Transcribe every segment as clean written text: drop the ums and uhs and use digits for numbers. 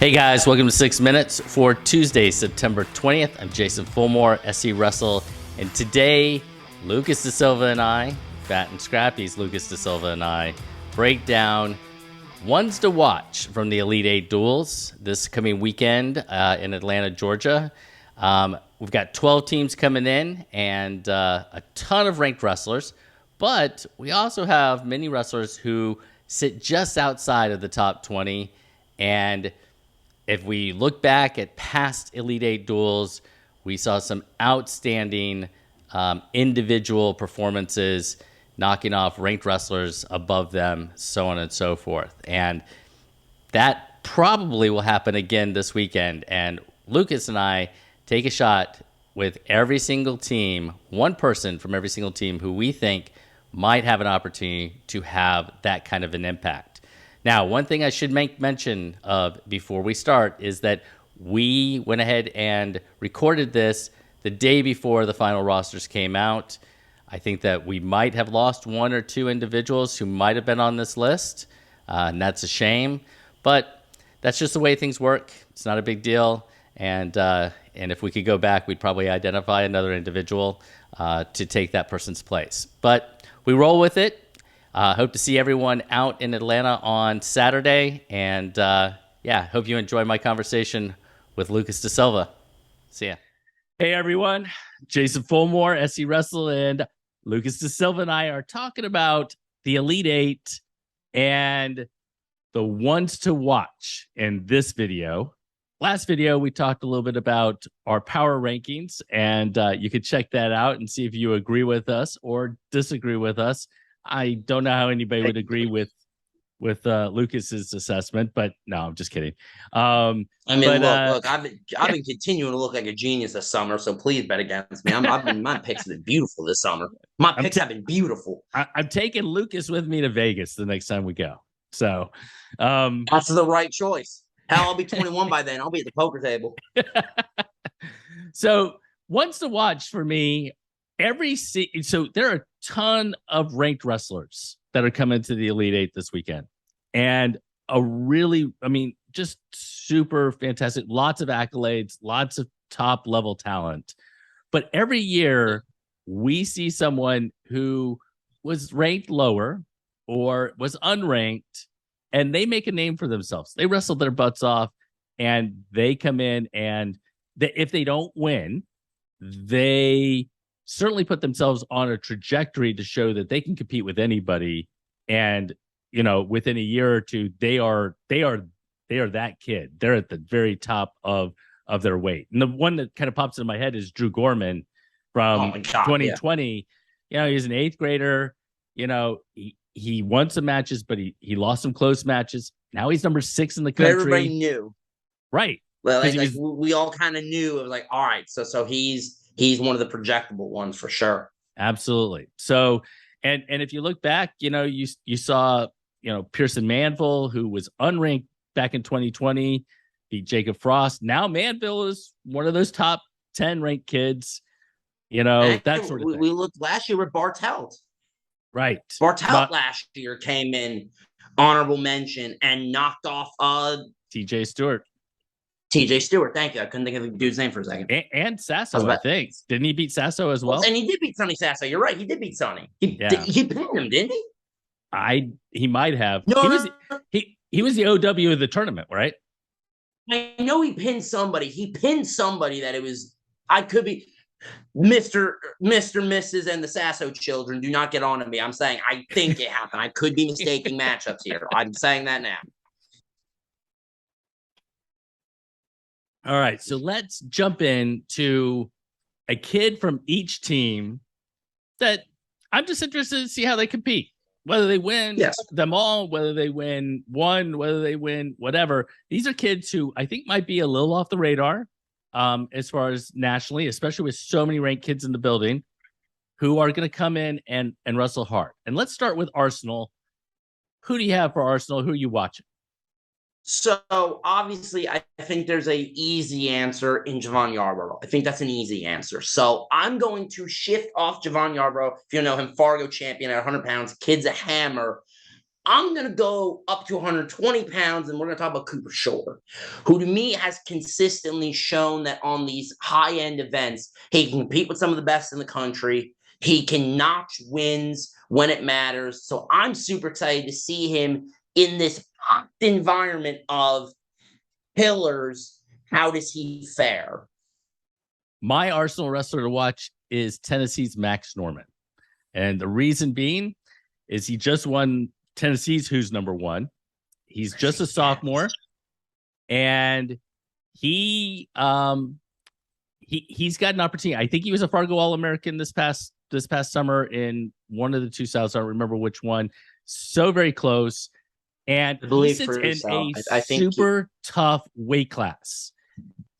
Hey guys, welcome to 6 Minutes for Tuesday, September 20th. I'm Jason Fulmore, SC Wrestle, and today, Lucas Da Silva and I, Fat and Scrappy's Lucas Da Silva and I, break down ones to watch from the Elite 8 duels this coming weekend in Atlanta, Georgia. We've got 12 teams coming in and a ton of ranked wrestlers, but we also have many wrestlers who sit just outside of the top 20. And if we look back at past Elite 8 duels, we saw some outstanding individual performances, knocking off ranked wrestlers above them, so on and so forth. And that probably will happen again this weekend. And Lucas and I take a shot with every single team, one person from every single team who we think might have an opportunity to have that kind of an impact. Now, one thing I should make mention of before we start is that we went ahead and recorded this the day before the final rosters came out. I think that we might have lost one or two individuals who might have been on this list, and that's a shame. But that's just the way things work. It's not a big deal. And if we could go back, we'd probably identify another individual to take that person's place. But we roll with it. Hope to see everyone out in Atlanta on Saturday. And hope you enjoy my conversation with Lucas Da Silva. See ya. Hey, everyone. Jason Fulmore, SC Wrestle, and Lucas Da Silva and I are talking about the Elite 8 and the ones to watch in this video. Last video, we talked a little bit about our power rankings, and you could check that out and see if you agree with us or disagree with us. I don't know how anybody would agree with Lucas's assessment, but no, I'm just kidding. Look, I've been continuing to look like a genius this summer, so please bet against me. My picks have been beautiful this summer. My picks have been beautiful. I'm taking Lucas with me to Vegas the next time we go. So that's the right choice. Hell, I'll be 21 by then. I'll be at the poker table. So ones to watch for me. So there are a ton of ranked wrestlers that are coming to the Elite 8 this weekend. And just super fantastic. Lots of accolades, lots of top level talent. But every year we see someone who was ranked lower or was unranked, and they make a name for themselves. They wrestled their butts off, and they come in, and if they don't win, they certainly put themselves on a trajectory to show that they can compete with anybody. And, within a year or two, they are that kid. They're at the very top of their weight. And the one that kind of pops into my head is Drew Gorman from 2020. Yeah. He's an eighth grader. He won some matches, but he lost some close matches. Now he's number 6 in the country. Everybody knew. Right. Well, we all kind of knew. It was like, all right, so he's one of the projectable ones for sure. Absolutely. So, and if you look back, you saw, Pearson Manville, who was unranked back in 2020, beat Jacob Frost. Now Manville is one of those top 10 ranked kids, that sort of thing. We looked last year with Bartelt. Right. Bartelt last year came in honorable mention and knocked off TJ Stewart. Thank you. I couldn't think of the dude's name for a second. And Sasso, I think. Didn't he beat Sasso as well? And he did beat Sonny Sasso. You're right. He did beat Sonny. He pinned him, didn't he? He might have. No, he was the OW of the tournament, right? I know he pinned somebody. He pinned somebody that it was. I could be Mr. Mrs. and the Sasso children. Do not get on to me. I'm saying I think it happened. I could be mistaking matchups here. I'm saying that now. All right, so let's jump into a kid from each team that I'm just interested to see how they compete, whether they win them all, whether they win one, whether they win whatever. These are kids who I think might be a little off the radar as far as nationally, especially with so many ranked kids in the building who are going to come in and wrestle hard. And let's start with Arsenal. Who do you have for Arsenal? Who are you watching? So obviously, I think there's an easy answer in Javon Yarborough. I think that's an easy answer. So I'm going to shift off Javon Yarborough. If you know him, Fargo champion at 100 pounds, kid's a hammer. I'm going to go up to 120 pounds, and we're going to talk about Cooper Shore, who to me has consistently shown that on these high-end events, he can compete with some of the best in the country. He can notch wins when it matters. So I'm super excited to see him in this environment of pillars. How does he fare? My Arsenal wrestler to watch is Tennessee's Max Norman. And the reason being is he just won Tennessee's Who's Number One. He's just a sophomore, and he's got an opportunity. I think he was a Fargo All-American this past summer in one of the two Souths. I don't remember which one. So very close. And he sits in a super tough weight class.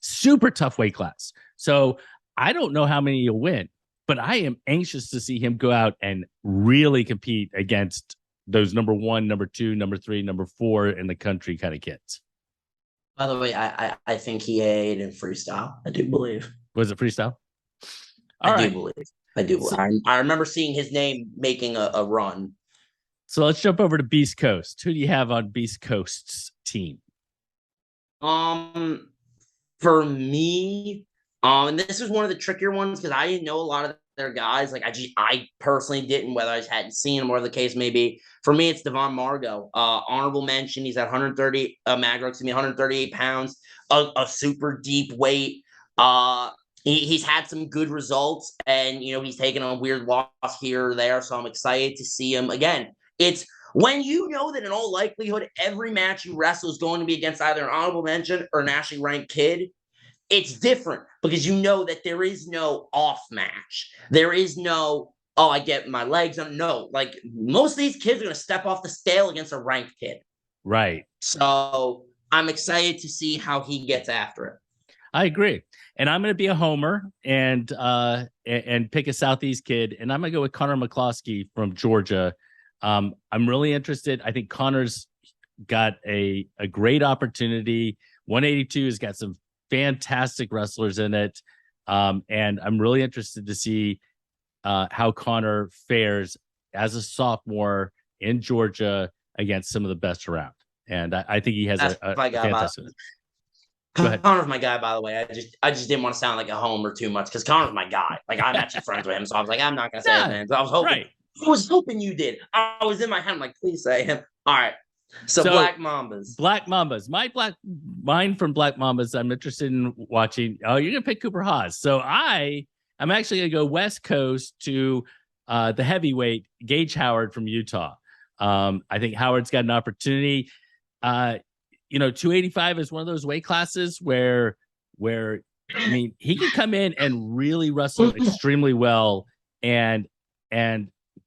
Super tough weight class. So I don't know how many he'll win, but I am anxious to see him go out and really compete against those number 1, number 2, number 3, number 4 in the country kind of kids. By the way, I think he ate in freestyle. I do believe. Was it freestyle? I do believe. So, I remember seeing his name making a run. So let's jump over to Beast Coast. Who do you have on Beast Coast's team? For me, and this was one of the trickier ones because I didn't know a lot of their guys. Like I personally didn't, whether I just hadn't seen them or the case may be. For me, it's Devon Margot. Honorable mention. He's at 138 pounds, a super deep weight. He's had some good results, and he's taken a weird loss here or there. So I'm excited to see him again. It's when you know that in all likelihood, every match you wrestle is going to be against either an honorable mention or a nationally ranked kid. It's different because you know that there is no off match. There is no, I get my legs on. No, like most of these kids are going to step off the scale against a ranked kid. Right. So I'm excited to see how he gets after it. I agree. And I'm going to be a homer and pick a Southeast kid. And I'm going to go with Connor McCloskey from Georgia. I'm really interested. I think Connor's got a great opportunity. 182 has got some fantastic wrestlers in it. And I'm really interested to see how Connor fares as a sophomore in Georgia against some of the best around. And I think he has a fantastic. Connor's my guy, by the way. I just didn't want to sound like a homer too much because Connor's my guy. Like I'm actually friends with him, so I was like, I'm not gonna say his name. So I was hoping. Right. I was hoping you did. I was in my head. I'm like, please say him. All right. So Black Mambas. Black Mambas. Mine from Black Mambas. I'm interested in watching. Oh, you're gonna pick Cooper Haas. So I'm actually gonna go West Coast to the heavyweight Gage Howard from Utah. I think Howard's got an opportunity. 285 is one of those weight classes where he can come in and really wrestle extremely well, and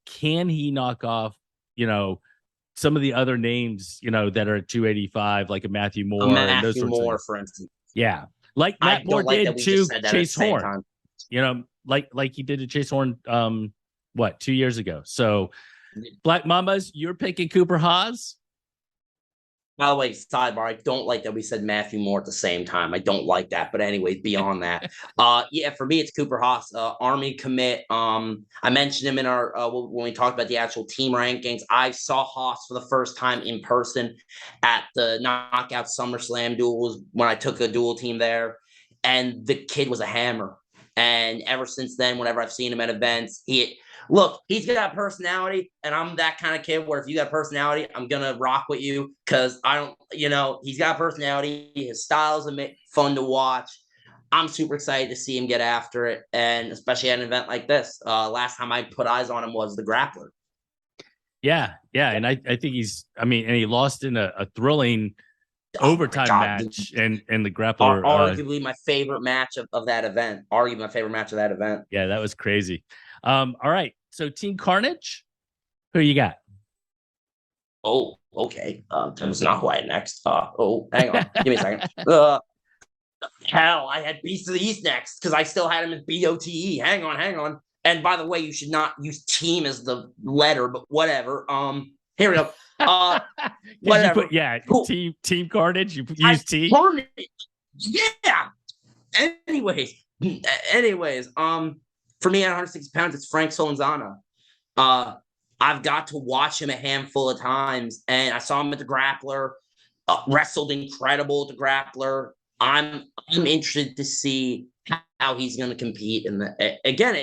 can he knock off some of the other names that are at 285 like a Matthew Moore and those sorts of for instance. Yeah, like Matt Moore did to Chase Horn. Like he did to Chase Horn 2 years ago. So Black Mambas, you're picking Cooper Haas. By the way, sidebar, I don't like that we said Matthew Moore at the same time. I don't like that. But anyways, beyond that, for me, it's Cooper Haas, Army commit. I mentioned him in our when we talked about the actual team rankings. I saw Haas for the first time in person at the Knockout SummerSlam duels when I took a dual team there. And the kid was a hammer. And ever since then, whenever I've seen him at events, he's got a personality, and I'm that kind of kid where if you got personality, I'm going to rock with you because he's got a personality. His style's fun to watch. I'm super excited to see him get after it, and especially at an event like this. Last time I put eyes on him was the Grappler. Yeah, and I think and he lost in a thrilling overtime match and the Grappler. Arguably my favorite match of that event. Yeah, that was crazy. All right. So Team Carnage, who you got? Oh, okay. Tim's not who I had next. Hang on. Give me a second. Hell, I had Beast of the East next because I still had him as BOTE. Hang on. And by the way, you should not use team as the letter, but whatever. Here we go. Whatever. Cool. Team Carnage. You use team. Carnage. Yeah. Anyways. For me at 160 pounds, it's Frank Solenzana. I I've got to watch him a handful of times, and I saw him at the Grappler, wrestled incredible at the Grappler. I'm interested to see how he's going to compete. And again,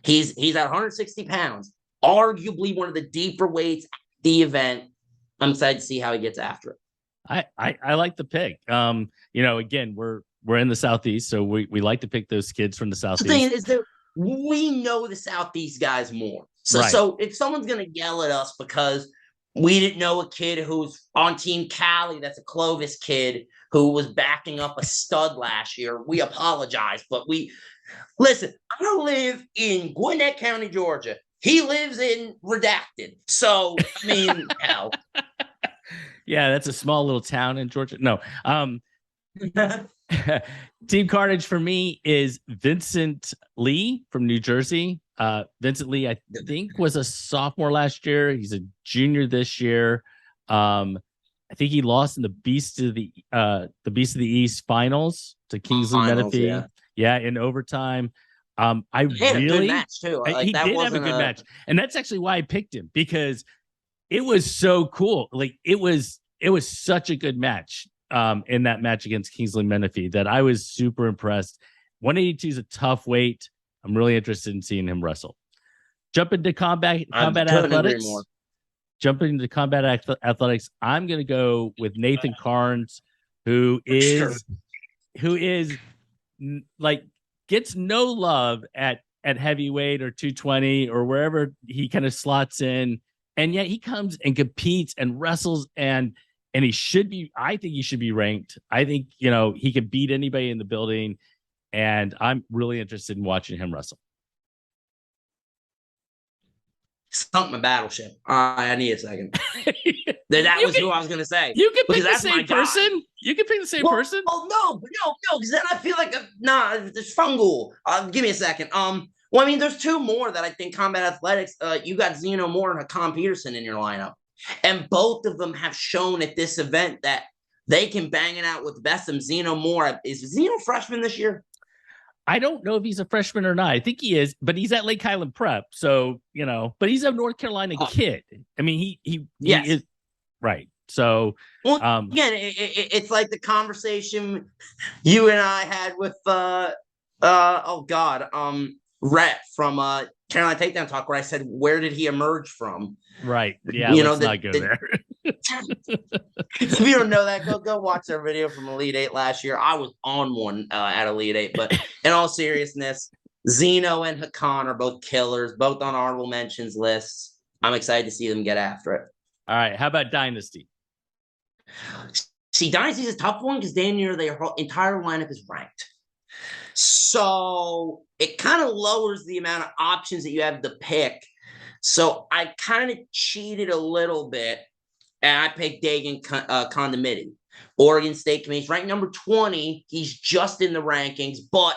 he's at 160 pounds, arguably one of the deeper weights at the event. I'm excited to see how he gets after it. I like the pick. Again, we're in the Southeast, so we like to pick those kids from the Southeast. The thing is that we know the Southeast guys more. So, right. So if someone's going to yell at us because we didn't know a kid who's on Team Cali, that's a Clovis kid who was backing up a stud last year, we apologize. But listen, I live in Gwinnett County, Georgia. He lives in Redacted. So, I mean, hell. Yeah, that's a small little town in Georgia. No. Team Carnage for me is Vincent Lee from New Jersey. Vincent Lee, I think, was a sophomore last year. He's a junior this year. I think he lost in the Beast of the East finals to Kingsley Menifee. Yeah, in overtime. He had a good match too. He did have a good match, and that's actually why I picked him, because it was so cool. Like it was such a good match in that match against Kingsley Menifee that I was super impressed. 182 is a tough weight. I'm really interested in seeing him wrestle. Jumping to combat athletics. I'm going to go with Nathan Carnes, who is like gets no love at heavyweight or 220 or wherever he kind of slots in, and yet he comes and competes and wrestles, and he should be. I think he should be ranked. I think he could beat anybody in the building, and I'm really interested in watching him wrestle. Sunk my battleship. I need a second. That was who I was going to say. You can pick the same person. You can pick the same person. Oh no, because then I feel like it's fungal. Give me a second. Well, I mean, there's two more that I think combat athletics. You got Zeno Moore and Hakan Peterson in your lineup, and both of them have shown at this event that they can bang it out with the best of them. Zeno Moore, is Zeno freshman this year? I don't know if he's a freshman or not. I think he is, but he's at Lake Highland Prep, so but he's a North Carolina kid. I mean, he is right. So again, it's like the conversation you and I had with Rhett from Carolina Takedown Talk, where I said, where did he emerge from? Right. Yeah. Let's not go there. If you don't know that, go watch their video from Elite 8 last year. I was on one at Elite 8, but in all seriousness, Zeno and Hakan are both killers, both on honorable mentions lists. I'm excited to see them get after it. All right. How about Dynasty? See, Dynasty is a tough one because damn near their entire lineup is ranked. So it kind of lowers the amount of options that you have to pick. So I kind of cheated a little bit, and I picked Dagan Condimiti. Oregon State Committee, ranked number 20. He's just in the rankings, but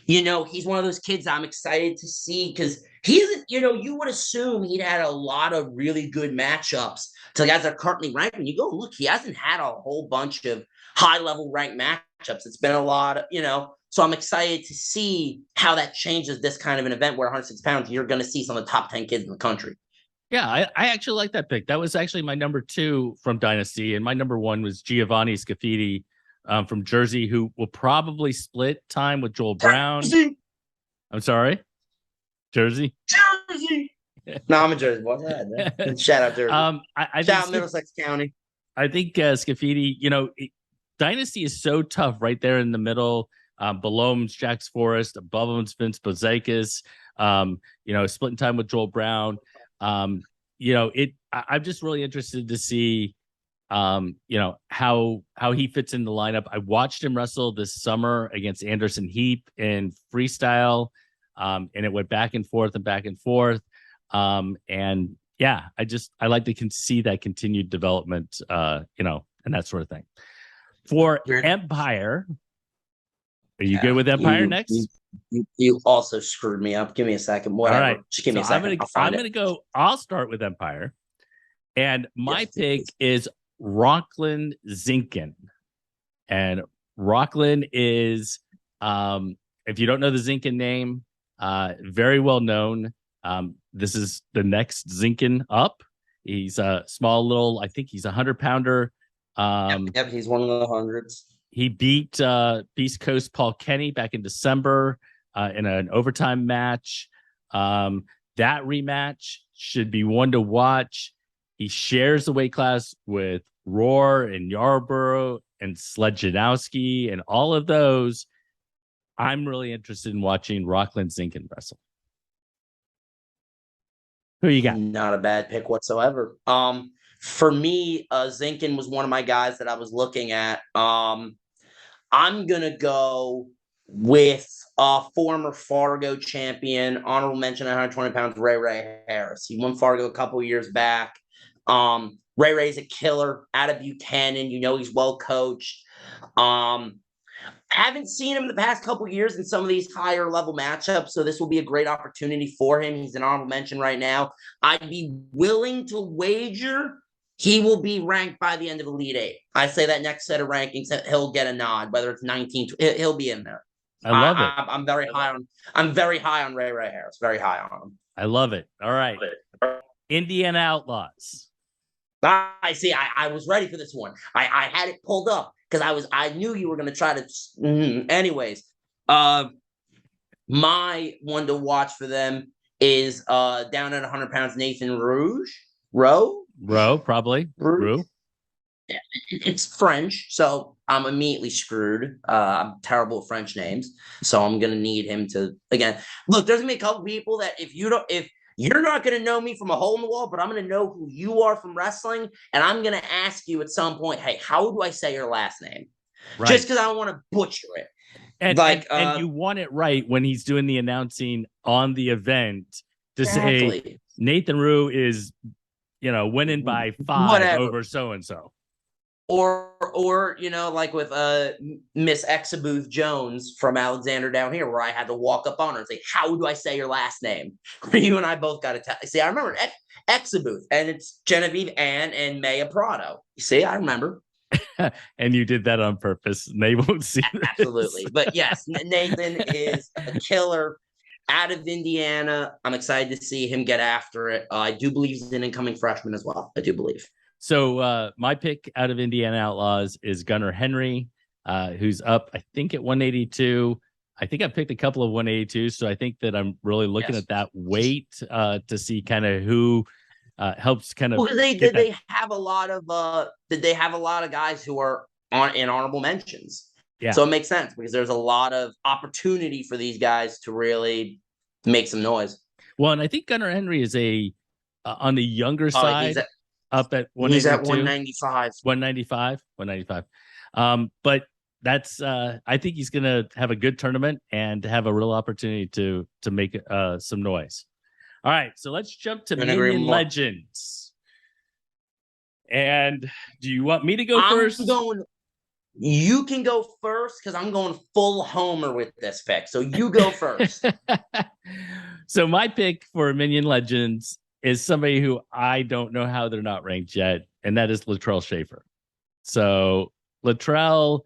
he's one of those kids I'm excited to see because he's, you would assume he'd had a lot of really good matchups to guys that are currently ranked. When you go look, he hasn't had a whole bunch of high-level ranked matchups. It's been a lot of, so I'm excited to see how that changes this kind of an event where 106 pounds, you're going to see some of the top 10 kids in the country. Yeah, I actually like that pick. That was actually my number 2 from Dynasty, and my number 1 was Giovanni Scafidi from Jersey, who will probably split time with Joel Brown. Jersey. I'm sorry? Jersey? No, I'm a Jersey boy. Shout out Jersey. Shout out Middlesex County. I think Scafidi, Dynasty is so tough right there in the middle. Below him's Jax Forrest, above him's Vince Bozakis, splitting time with Joel Brown. I'm just really interested to see, how he fits in the lineup. I watched him wrestle this summer against Anderson Heap in freestyle, and it went back and forth. And yeah, I like to see that continued development, and that sort of thing. For Empire, are you good with Empire next? You also screwed me up. Give me a second. Whatever. All right. Just give me a second. I'll start with Empire. And my pick is Rocklin Zinkin. And Rocklin is, if you don't know the Zinkin name, very well known. this is the next Zinkin up. He's a small little, I think he's 100-pounder. Yep, he's one of the hundreds. He beat Beast Coast Paul Kenny back in December in an overtime match. That rematch should be one to watch. He shares the weight class with Roar and Yarborough and Sledjanowski and all of those. I'm really interested in watching Rockland Zinkin wrestle. Who you got? Not a bad pick whatsoever. For me, Zinkin was one of my guys that I was looking at. I'm gonna go with former Fargo champion, honorable mention at 120 pounds, Ray Harris. He won Fargo a couple years back. Ray's a killer out of Buchanan. You know, he's well coached. Haven't seen him in the past couple years in some of these higher level matchups, so this will be a great opportunity for him. He's an honorable mention right now. I'd be willing to wager he will be ranked by the end of Elite Eight. I say that next set of rankings, he'll get a nod, whether it's 19, he'll be in there. I love it. I'm very high on. I'm very high on Ray Harris. Very high on him. I love it. All right, Indiana Outlaws. I see. I was ready for this one. I had it pulled up because I knew you were going to try to. Anyways, my one to watch for them is down at 100 pounds, Nathan Rowe, probably. Rowe. It's French, so I'm immediately screwed. I'm terrible at French names, so I'm gonna need him to again. Look, there's gonna be a couple people that if you're not going to know me from a hole in the wall, but I'm going to know who you are from wrestling. And I'm going to ask you at some point, hey, how do I say your last name? Right. Just because I don't want to butcher it. And you want it right when he's doing the announcing on the event to say Nathan Rue is, winning by 5 over so-and-so. Or like with Miss Exabuth Jones from Alexander down here, where I had to walk up on her and say, how do I say your last name? You and I both got to tell. See, I remember Exabuth, and it's Genevieve Ann and Maya Prado. You see, I remember. And you did that on purpose. And they won't see this. Absolutely. But yes, Nathan is a killer out of Indiana. I'm excited to see him get after it. I do believe he's an incoming freshman as well. I do believe. So my pick out of Indiana Outlaws is Gunnar Henry, who's up, I think, at 182. I think I picked a couple of 182, so I think that I'm really looking at that weight to see kind of who helps kind of. Well, they have a lot of guys who are in honorable mentions. Yeah. So it makes sense because there's a lot of opportunity for these guys to really make some noise. Well, and I think Gunnar Henry is on the younger side. Up at 182. He's at 195. 195. But that's I think he's gonna have a good tournament and have a real opportunity to make some noise. All right, so let's jump to Minion Legends. And do you want me to go first? You can go first because I'm going full homer with this pick. So you go first. So my pick for Minion Legends is somebody who I don't know how they're not ranked yet, and that is Latrell Schaefer. So Latrell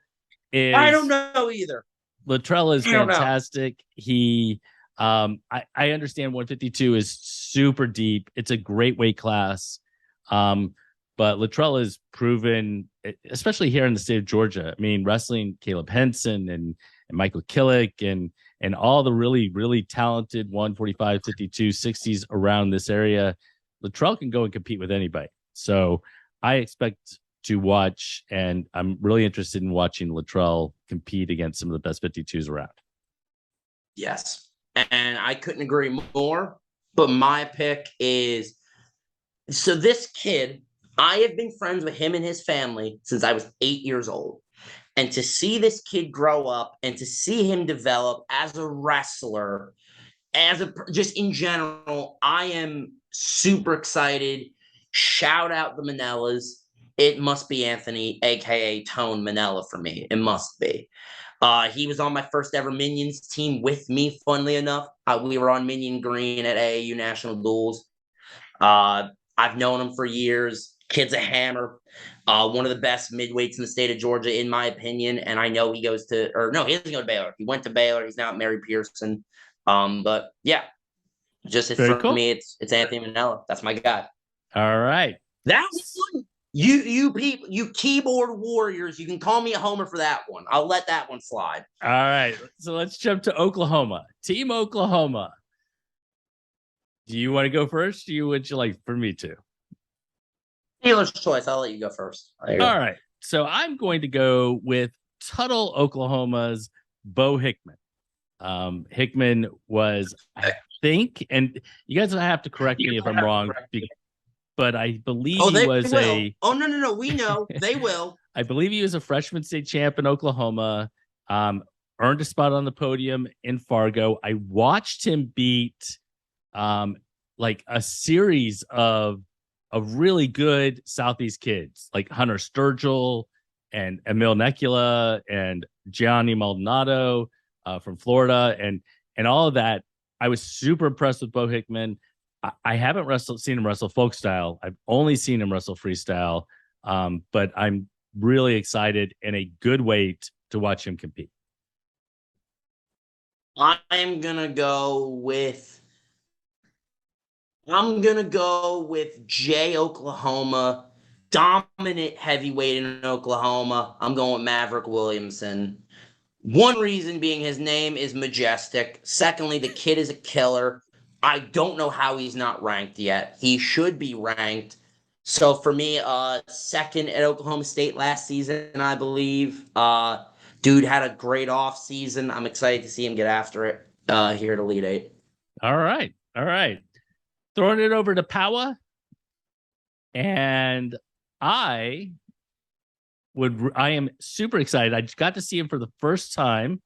is... I don't know either. Latrell is fantastic. He, I understand 152 is super deep. It's a great weight class. But Latrell is proven, especially here in the state of Georgia. I mean, wrestling Caleb Henson and Michael Killick and all the really, really talented 145, 52, 60s around this area. Latrell can go and compete with anybody. So I expect to watch, and I'm really interested in watching Latrell compete against some of the best 52s around. Yes. And I couldn't agree more, but my pick is, so this kid, I have been friends with him and his family since I was 8 years old. And to see this kid grow up and to see him develop as a wrestler, just in general, I am super excited. Shout out the Manellas. It must be Anthony, a.k.a. Tone Manella for me. It must be. He was on my first ever Minions team with me, funnily enough. We were on Minion Green at AAU National Duels. I've known him for years. Kid's a hammer. One of the best midweights in the state of Georgia, in my opinion. And I know he doesn't go to Baylor. He went to Baylor. He's now at Mary Pearson. But yeah. Just Very for cool. me, it's Anthony Manella. That's my guy. All right. That one, you people, you keyboard warriors, you can call me a homer for that one. I'll let that one slide. All right. So let's jump to Oklahoma. Team Oklahoma. Do you want to go first? Would you like for me to? Dealer's choice. I'll let you go first. All right. So I'm going to go with Tuttle, Oklahoma's Bo Hickman. Hickman was, I think, and you guys have to correct me if I'm wrong, but I believe he was no. We know they will. I believe he was a freshman state champ in Oklahoma. Earned a spot on the podium in Fargo. I watched him beat like a series of really good Southeast kids, like Hunter Sturgill and Emil Necula and Gianni Maldonado from Florida, and all of that. I was super impressed with Bo Hickman. I haven't seen him wrestle folk style. I've only seen him wrestle freestyle, but I'm really excited and a good way to watch him compete. I'm gonna go with Jay Oklahoma, dominant heavyweight in Oklahoma. I'm going with Maverick Williamson. One reason being his name is majestic. Secondly, the kid is a killer. I don't know how he's not ranked yet. He should be ranked. So for me, second at Oklahoma State last season, I believe. Dude had a great off season. I'm excited to see him get after it here at Elite 8. All right. Throwing it over to Powa. And I am super excited. I got to see him for the first time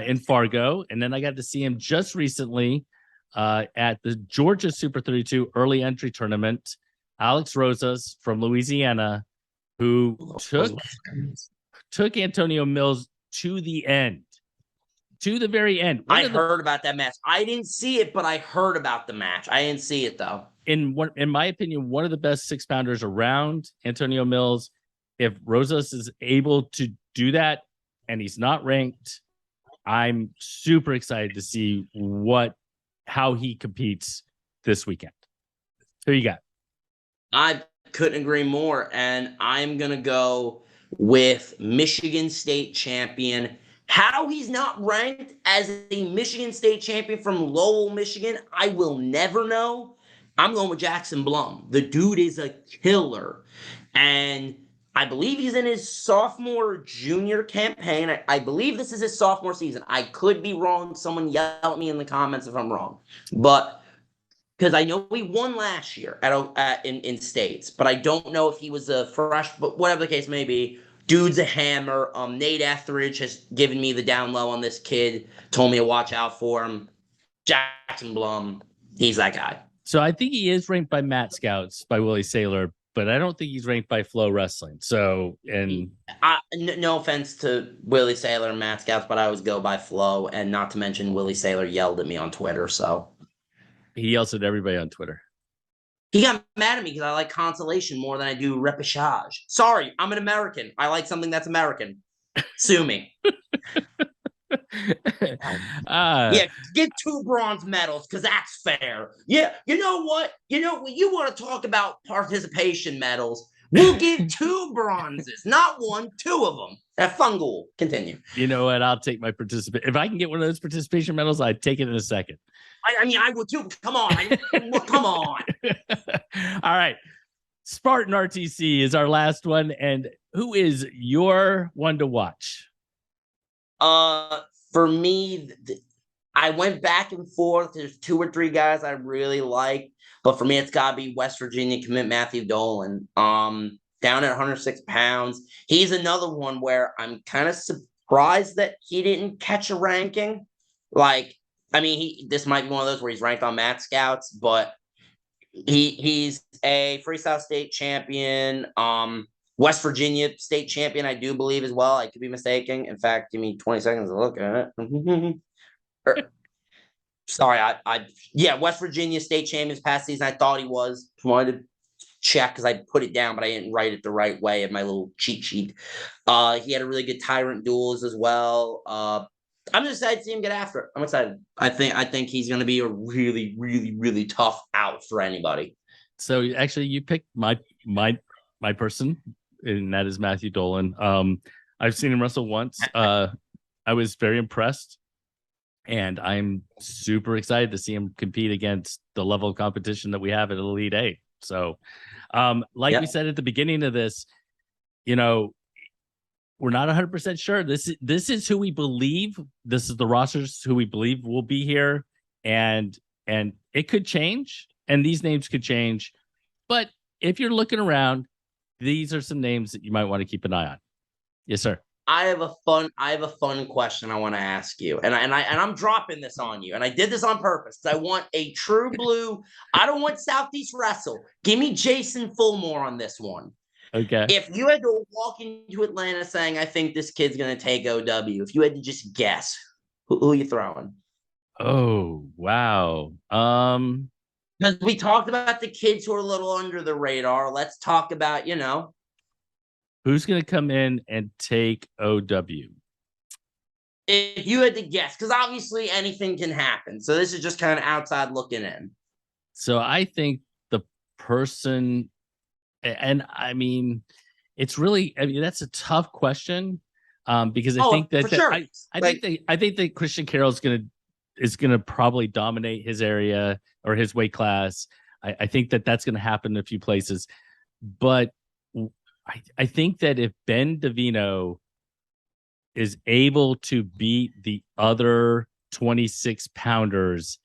in Fargo, and then I got to see him just recently at the Georgia Super 32 early entry tournament. Alex Rosas from Louisiana, who took Antonio Mills to the end, to the very end. I heard about that match. I didn't see it, but I heard about the match. I didn't see it though. In my opinion, one of the best 6-pounders around, Antonio Mills. If Rosas is able to do that and he's not ranked, I'm super excited to see how he competes this weekend. Who you got? I couldn't agree more. And I'm going to go with Michigan State champion. How he's not ranked as a Michigan State champion from Lowell, Michigan, I will never know. I'm going with Jackson Blum. The dude is a killer. And I believe he's in his sophomore junior campaign. I believe this is his sophomore season. I could be wrong. Someone yell at me in the comments if I'm wrong. But because I know he won last year in states, but I don't know if he was a fresh, but whatever the case may be, dude's a hammer. Nate Etheridge has given me the down low on this kid, told me to watch out for him. Jackson Blum, he's that guy. So I think he is ranked by Matt Scouts, by Willie Saylor, but I don't think he's ranked by Flow Wrestling. So, and no offense to Willie Saylor and Matt Scouts, but I always go by Flow, and not to mention Willie Saylor yelled at me on Twitter, so. He yells at everybody on Twitter. He got mad at me because I like consolation more than I do repechage. Sorry, I'm an American. I like something that's American. Sue me. Yeah, get 2 bronze medals because that's fair. Yeah, you know what? You want to talk about participation medals. We'll give 2 bronzes, not 1, 2 of them. That fungal. Continue. You know what? I'll take my participation. If I can get one of those participation medals, I'd take it in a second. I mean, I would too. Come on. Come on. All right. Spartan RTC is our last one. And who is your one to watch? For me, I went back and forth. There's 2 or 3 guys I really like. But for me, it's got to be West Virginia commit Matthew Dolan. Down at 106 pounds. He's another one where I'm kind of surprised that he didn't catch a ranking. Like, I mean, this might be one of those where he's ranked on Matt Scouts, but he's a freestyle state champion, West Virginia state champion, I do believe as well. I could be mistaken. In fact, give me 20 seconds to look at it. Sorry, West Virginia state champions past season. I thought he was. Wanted to check because I put it down, but I didn't write it the right way in my little cheat sheet. He had a really good Tyrant duels as well. I'm just excited to see him get after it. I'm excited. I think he's going to be a really, really, really tough out for anybody. So actually, you picked my person, and that is Matthew Dolan. I've seen him wrestle once. I was very impressed, and I'm super excited to see him compete against the level of competition that we have at Elite Eight. So, we said at the beginning of this, you know, we're not 100% sure. This is who we believe. This is the rosters who we believe will be here, and it could change, and these names could change. But if you're looking around, these are some names that you might want to keep an eye on. Yes, sir. I have a fun question I want to ask you, and I'm dropping this on you, and I did this on purpose. I want a true blue. I don't want Southeast Wrestle. Give me Jason Fulmore on this one. Okay. If you had to walk into Atlanta saying, I think this kid's going to take OW, if you had to just guess, who are you throwing? Oh, wow. Because we talked about the kids who are a little under the radar. Let's talk about, who's going to come in and take OW? If you had to guess, because obviously anything can happen. So this is just kind of outside looking in. So I think the person... And I mean, it's really, that's a tough question, because I think that, sure. I think that Christian Carroll is gonna probably dominate his area or his weight class. I think that that's gonna happen in a few places, but I think that if Ben Davino is able to beat the other 26 pounders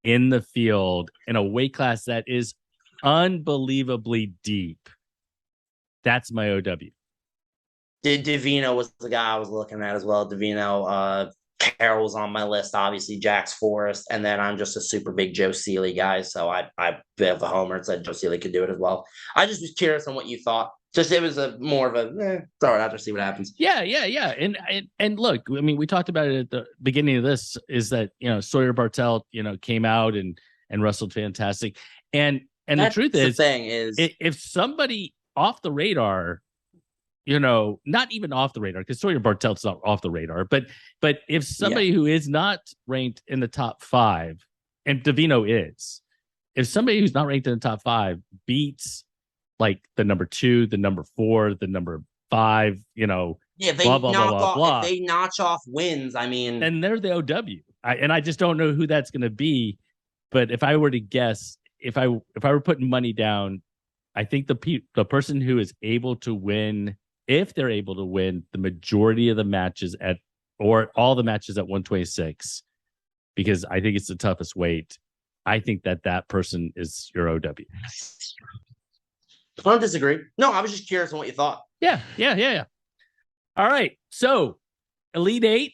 in the field in a weight class that is unbelievably deep, that's my OW. Davino was the guy I was looking at as well. Davino, Carroll's on my list, obviously Jax Forrest, and then I'm just a super big Joe Seeley guy, so I have a homer and said Joe Seeley could do it as well. I just was curious on what you thought. Just it was more of a throw it out there, see what happens. Yeah. And look, I mean, we talked about it at the beginning of this, is that Sawyer Bartelt, came out and wrestled fantastic. And the truth is, if somebody off the radar, not even off the radar, because Sawyer Bartelt's not off the radar, but if somebody who is not ranked in the top 5, and Davino is, if somebody who's not ranked in the top 5 beats like the number 2, the number 4, the number 5, if they if they notch off wins, I mean, and they're the OW. I just don't know who that's going to be. But if I were to guess, if I were putting money down, I think the person who is able to win, if they're able to win the majority of the matches or all the matches at 126, because I think it's the toughest weight, I think that person is your OW. I don't disagree. No, I was just curious on what you thought. Yeah. All right. So Elite Eight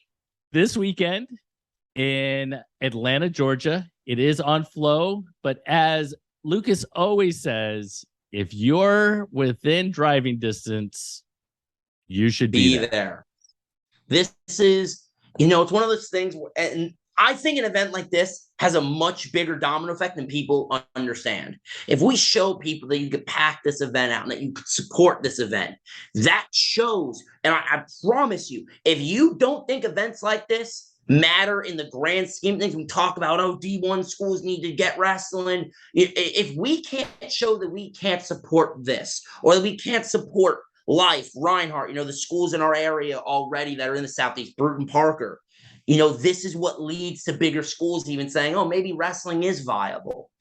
this weekend in Atlanta, Georgia. It is on Flow, but as Lucas always says, if you're within driving distance, you should be there. This is, it's one of those things, and I think an event like this has a much bigger domino effect than people understand. If we show people that you could pack this event out and that you could support this event, that shows, and I promise you, if you don't think events like this matter in the grand scheme of things, we talk about, D1 schools need to get wrestling. If we can't show that we can't support this, or that we can't support Life, Reinhardt, the schools in our area already that are in the Southeast, Bruton, Parker, this is what leads to bigger schools even saying, maybe wrestling is viable.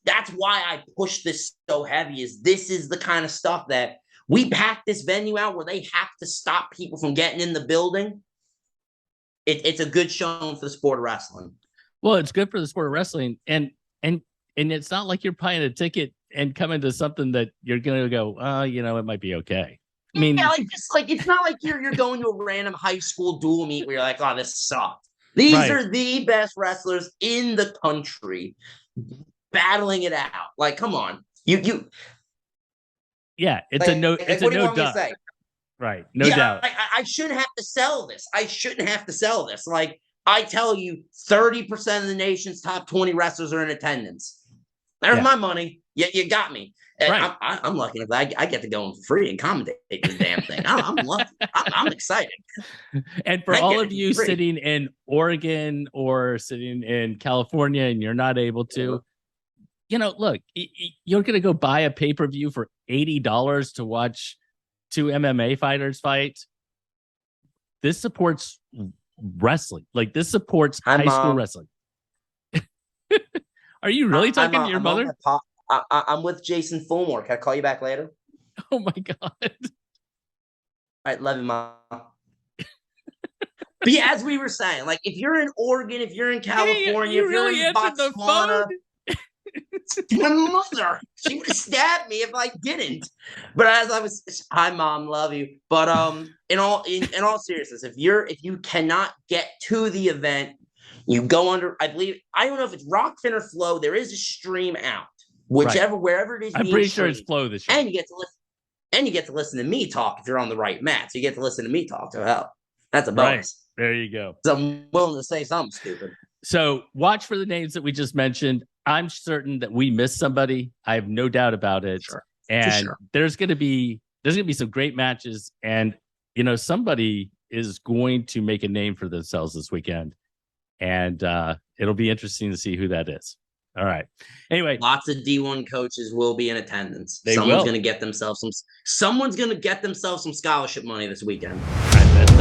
That's why I push this so heavy, is this is the kind of stuff that we pack this venue out where they have to stop people from getting in the building. It's a good showing for the sport of wrestling. Well, it's good for the sport of wrestling, and it's not like you're buying a ticket and coming to something that you're going to go, it might be okay. I mean, it's not like you're going to a random high school dual meet where you're like, this sucks. These are the best wrestlers in the country battling it out. Like, come on, you. Yeah, it's a no doubt. Right, no doubt. I shouldn't have to sell this. Like, I tell you, 30% of the nation's top 20 wrestlers are in attendance. There's my money. You got me. And Right. I'm lucky if I get to go in for free and commentate this damn thing. I'm lucky. I'm excited. And for all of you sitting in Oregon or sitting in California and you're not able to, look, you're going to go buy a pay-per-view for $80 to watch two MMA fighters fight. This supports wrestling. Like, this supports high school wrestling. Are you really talking to your mother? I'm with Jason Fulmore. Can I call you back later? Oh my God. All right, love you, Mom. But yeah, as we were saying, like, if you're in Oregon, if you're in California, if you're in Botswana, my mother, she would have stabbed me if I didn't. But as I was, hi Mom, love you. But in all seriousness, if you cannot get to the event, you go under. I don't know if it's Rockfin or Flow. There is a stream out, wherever it is. I'm pretty sure it's Flow this year, and you get to listen. And you get to listen to me talk if you're on the right mat. So you get to listen to me talk. So hell, that's a bonus. Right. There you go. So I'm willing to say something stupid. So watch for the names that we just mentioned. I'm certain that we missed somebody. I have no doubt about it. Sure. And there's going to be some great matches. And somebody is going to make a name for themselves this weekend. And it'll be interesting to see who that is. All right. Anyway, lots of D1 coaches will be in attendance. Someone's going to get themselves some scholarship money this weekend. All right, that's